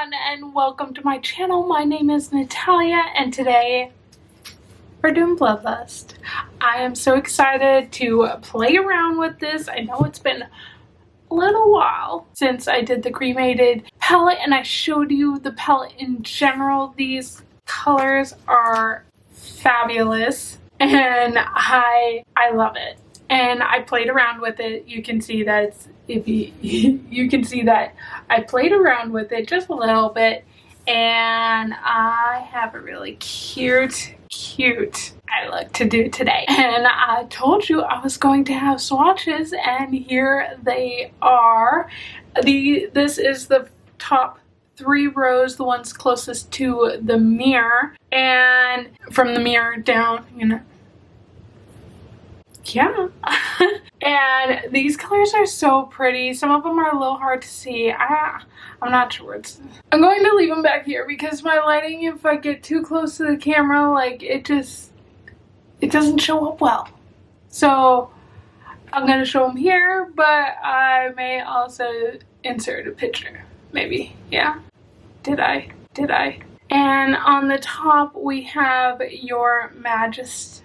everyone and welcome to my channel. My name is Natalia and today we're doing Bloodlust. I am so excited to play around with this. I know it's been a little while since I did the cremated palette and I showed you the palette in general. These colors are fabulous and I love it. And I played around with it. You can see that you can see that I played around with it just a little bit, and I have a really cute eye look to do today. And I told you I was going to have swatches, and here they are. This is the top 3 rows, the ones closest to the mirror, and from the mirror down, you know. Yeah. And these colors are so pretty. Some of them are a little hard to see. I'm not sure. I'm going to leave them back here because my lighting, if I get too close to the camera, like it doesn't show up well. So I'm going to show them here, but I may also insert a picture. Maybe. Yeah. Did I? And on the top we have Your Majesty.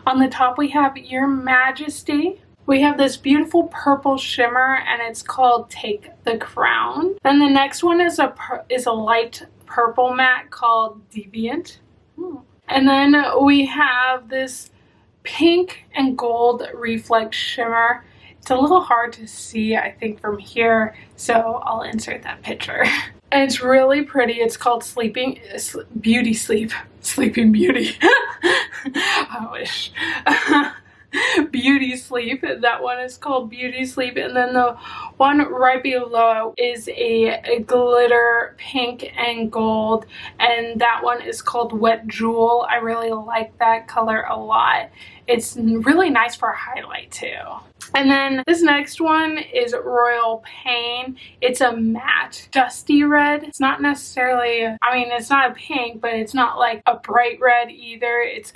On the top we have Your Majesty. We have this beautiful purple shimmer and it's called Take the Crown. Then the next one is a light purple matte called Deviant. And then we have this pink and gold reflex shimmer. It's a little hard to see, I think, from here, so I'll insert that picture. And it's really pretty. It's called Sleeping Beauty. I wish. Beauty Sleep. That one is called Beauty Sleep. And then the one right below is a glitter pink and gold. And that one is called Wet Jewel. I really like that color a lot. It's really nice for a highlight too. And then this next one is Royal Pain. It's a matte dusty red. It's not necessarily, I mean, it's not a pink, but it's not like a bright red either. It's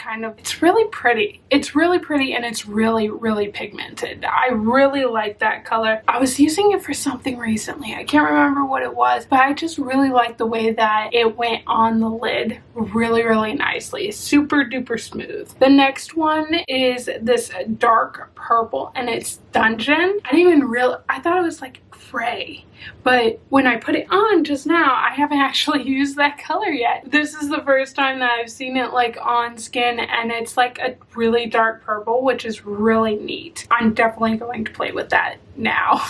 really pretty. It's really pretty and it's really pigmented. I really like that color. I was using it for something recently. I can't remember what it was, but I just really like the way that it went on the lid really nicely. Super duper smooth. The next one is this dark purple and it's Dungeon. I thought it was like gray, but when I put it on just now, I haven't actually used that color yet. This is the first time that I've seen it like on skin and it's like a really dark purple, which is really neat. I'm definitely going to play with that now.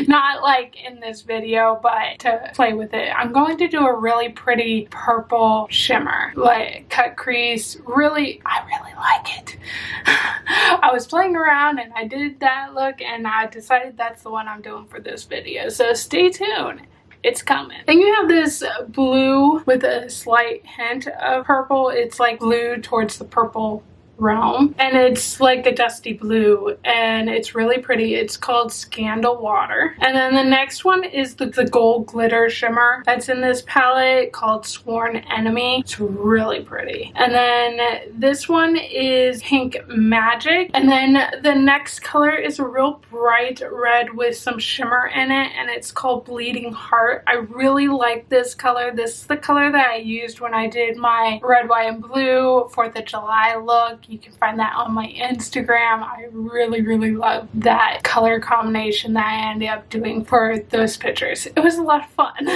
Not like in this video, but to play with it. I'm going to do a really pretty purple shimmer, like cut crease. I really like it. I was playing around and I did that look and I decided that's the one I'm doing for this video. So stay tuned. It's coming. Then you have this blue with a slight hint of purple. It's like blue towards the purple realm and it's like a dusty blue and it's really pretty. It's called Scandal Water. And then the next one is the gold glitter shimmer that's in this palette called Sworn Enemy. It's really pretty. And then this one is Pink Magic. And then the next color is a real bright red with some shimmer in it and it's called Bleeding Heart. I really like this color. This is the color that I used when I did my red, white, and blue 4th of July look. You can find that on my Instagram. I really love that color combination that I ended up doing for those pictures. It was a lot of fun.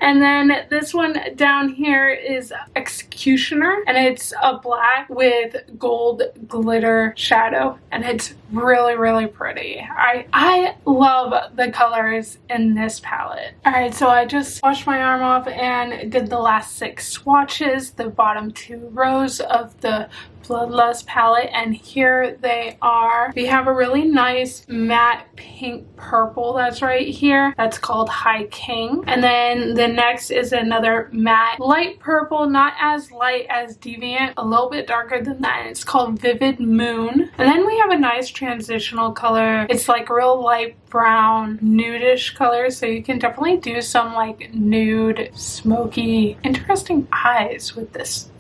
And then this one down here is Executioner and it's a black with gold glitter shadow and it's really pretty. I love the colors in this palette. Alright, so I just washed my arm off and did the last 6 swatches, the bottom 2 rows of the Bloodlust palette, and here they are. We have a really nice matte pink purple that's right here. That's called High King. And then the next is another matte light purple, not as light as Deviant, a little bit darker than that. It's called Vivid Moon. And then we have a nice transitional color. It's like real light brown nudish colors, so you can definitely do some like nude, smoky, interesting eyes with this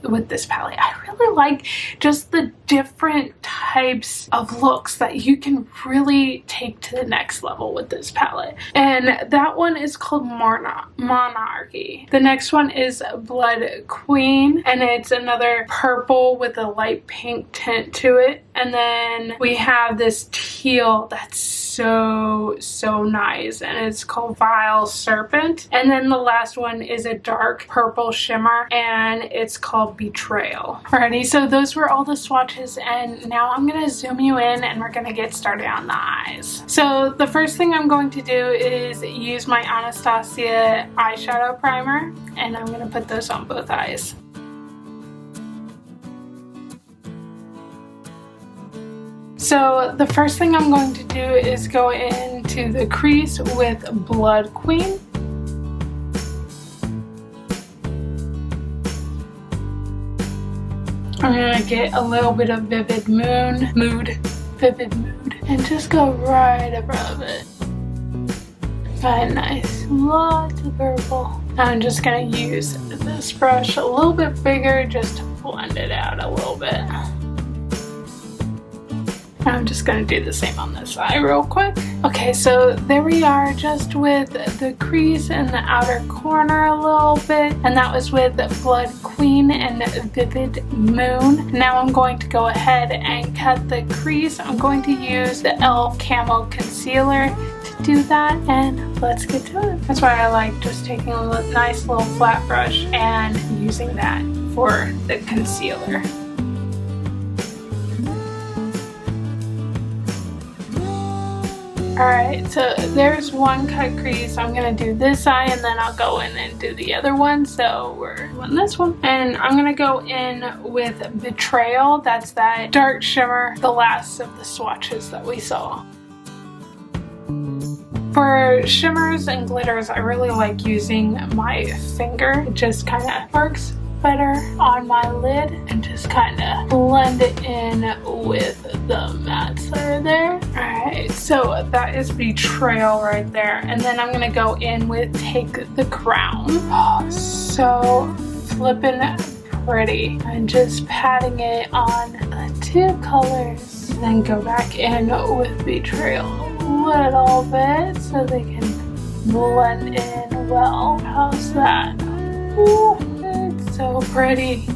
palette. I really like just the different types of looks that you can really take to the next level with this palette. And that one is called Monarchy. The next one is Blood Queen, and it's another purple with a light pink tint to it. And then we have this teal that's so nice, and it's called Vile Serpent. And then the last one is a dark purple shimmer, and it's called Betrayal. Alrighty, so those were all the swatches, and now I'm gonna zoom you in and we're gonna get started on the eyes. So the first thing I'm going to do is use my Anastasia eyeshadow primer, and I'm gonna put those on both eyes. So the first thing I'm going to do is go into the crease with Blood Queen. I'm gonna get a little bit of Vivid Mood, and just go right above it. Got a nice, lots of purple. Now I'm just gonna use this brush a little bit bigger just to blend it out a little bit. I'm just going to do the same on this eye real quick. Okay, so there we are, just with the crease in the outer corner a little bit, and that was with Blood Queen and Vivid Moon. Now I'm going to go ahead and cut the crease. I'm going to use the e.l.f. Camo Concealer to do that, and let's get to it. That's why I like just taking a nice little flat brush and using that for the concealer. Alright, so there's one cut crease. I'm going to do this eye and then I'll go in and do the other one. So we're doing this one. And I'm going to go in with Betrayal. That's that dark shimmer, the last of the swatches that we saw. For shimmers and glitters, I really like using my finger. It just kind of works better on my lid and just kind of blend it in with the mats that are there. Alright, so that is Betrayal right there. And then I'm going to go in with Take the Crown. Oh, so flippin' pretty. And just patting it on the two colors. And then go back in with Betrayal a little bit so they can blend in well. How's that? Ooh. So pretty.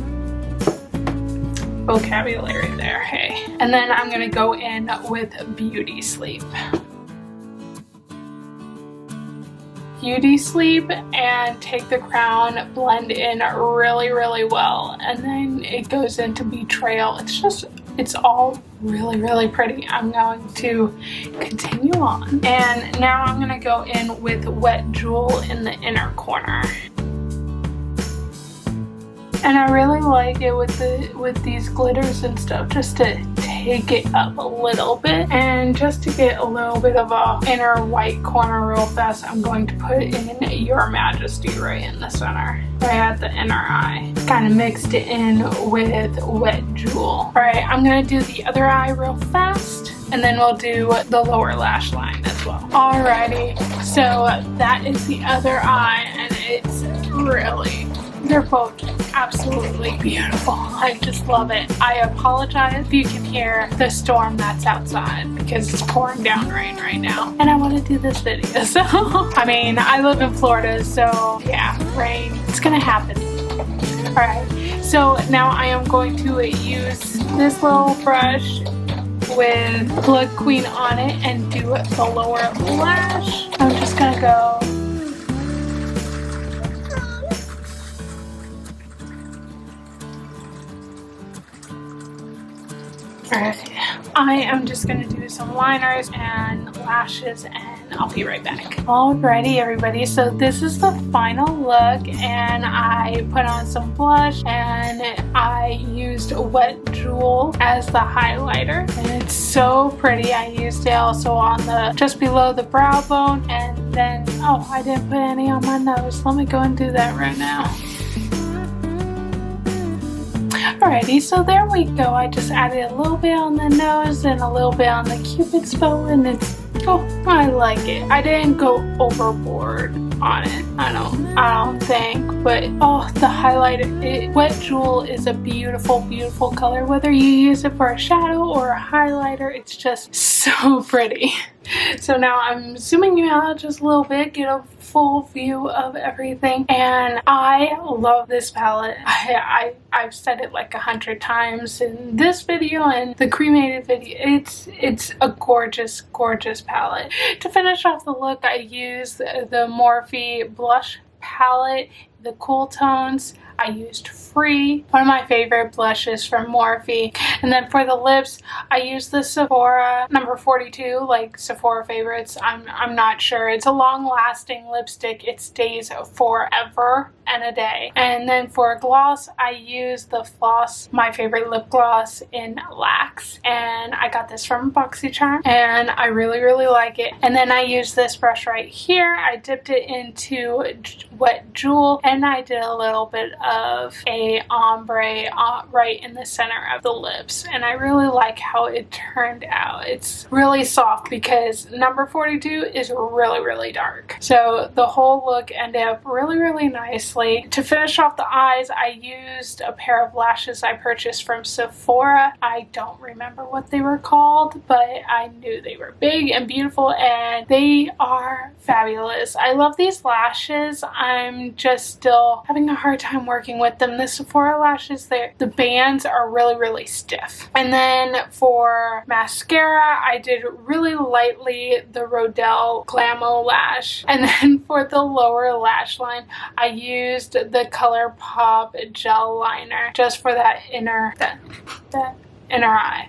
Vocabulary there, hey. And then I'm gonna go in with Beauty Sleep. Beauty Sleep and Take the Crown blend in really well, and then it goes into Betrayal. It's all really pretty. I'm going to continue on, and now I'm gonna go in with Wet Jewel in the inner corner. And I really like it with these glitters and stuff, just to take it up a little bit. And just to get a little bit of a inner white corner real fast, I'm going to put in Your Majesty right in the center, right at the inner eye. Kind of mixed it in with Wet Jewel. Alright, I'm going to do the other eye real fast, and then we'll do the lower lash line as well. Alrighty, so that is the other eye, and it's really... they're both absolutely beautiful. I just love it. I apologize if you can hear the storm that's outside because it's pouring down rain right now. And I want to do this video, so I mean, I live in Florida, so yeah, rain, it's gonna happen. Alright, so now I am going to use this little brush with Blood Queen on it and do the lower lash. I'm just gonna go Alright, I am just going to do some liners and lashes and I'll be right back. Alrighty everybody, so this is the final look, and I put on some blush and I used Wet Jewel as the highlighter, and it's so pretty. I used it also on the just below the brow bone, and then, oh, I didn't put any on my nose. Let me go and do that right now. Alrighty, so there we go. I just added a little bit on the nose and a little bit on the Cupid's bow, and it's Oh, I like it. I didn't go overboard on it. I don't think, but oh, the highlighter, Wet Jewel is a beautiful, beautiful color. Whether you use it for a shadow or a highlighter, it's just so pretty. So now I'm zooming you out just a little bit, get a full view of everything, and I love this palette. I've said it like 100 times in this video and the cremated video. It's a gorgeous, gorgeous palette. To finish off the look, I used the Morphe blush palette, the cool tones. I used Free, one of my favorite blushes from Morphe. And then for the lips, I used the Sephora number 42, like Sephora favorites. I'm not sure. It's a long-lasting lipstick. It stays forever and a day. And then for gloss, I used the Floss, my favorite lip gloss in Lax. And I got this from BoxyCharm, and I really, really like it. And then I used this brush right here. I dipped it into Wet Jewel, and I did a little bit of a ombre right in the center of the lips, and I really like how it turned out. It's really soft because number 42 is really, really dark, so the whole look ended up really, really nicely. To finish off the eyes, I used a pair of lashes I purchased from Sephora. I don't remember what they were called, but I knew they were big and beautiful, and they are fabulous. I love these lashes. I'm just still having a hard time working with them. The Sephora lashes, the bands are really, really stiff. And then for mascara, I did really lightly the Rodelle Glamo lash. And then for the lower lash line, I used the ColourPop gel liner just for that inner eye.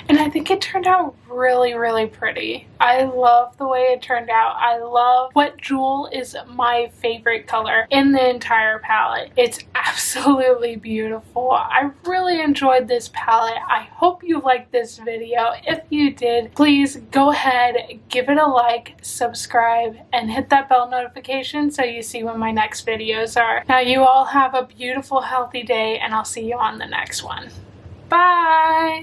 And I think it turned out really, really pretty. I love the way it turned out. I love Wet Jewel is my favorite color in the entire palette. It's absolutely beautiful. I really enjoyed this palette. I hope you liked this video. If you did, please go ahead, give it a like, subscribe, and hit that bell notification so you see when my next videos are. Now you all have a beautiful, healthy day, and I'll see you on the next one. Bye!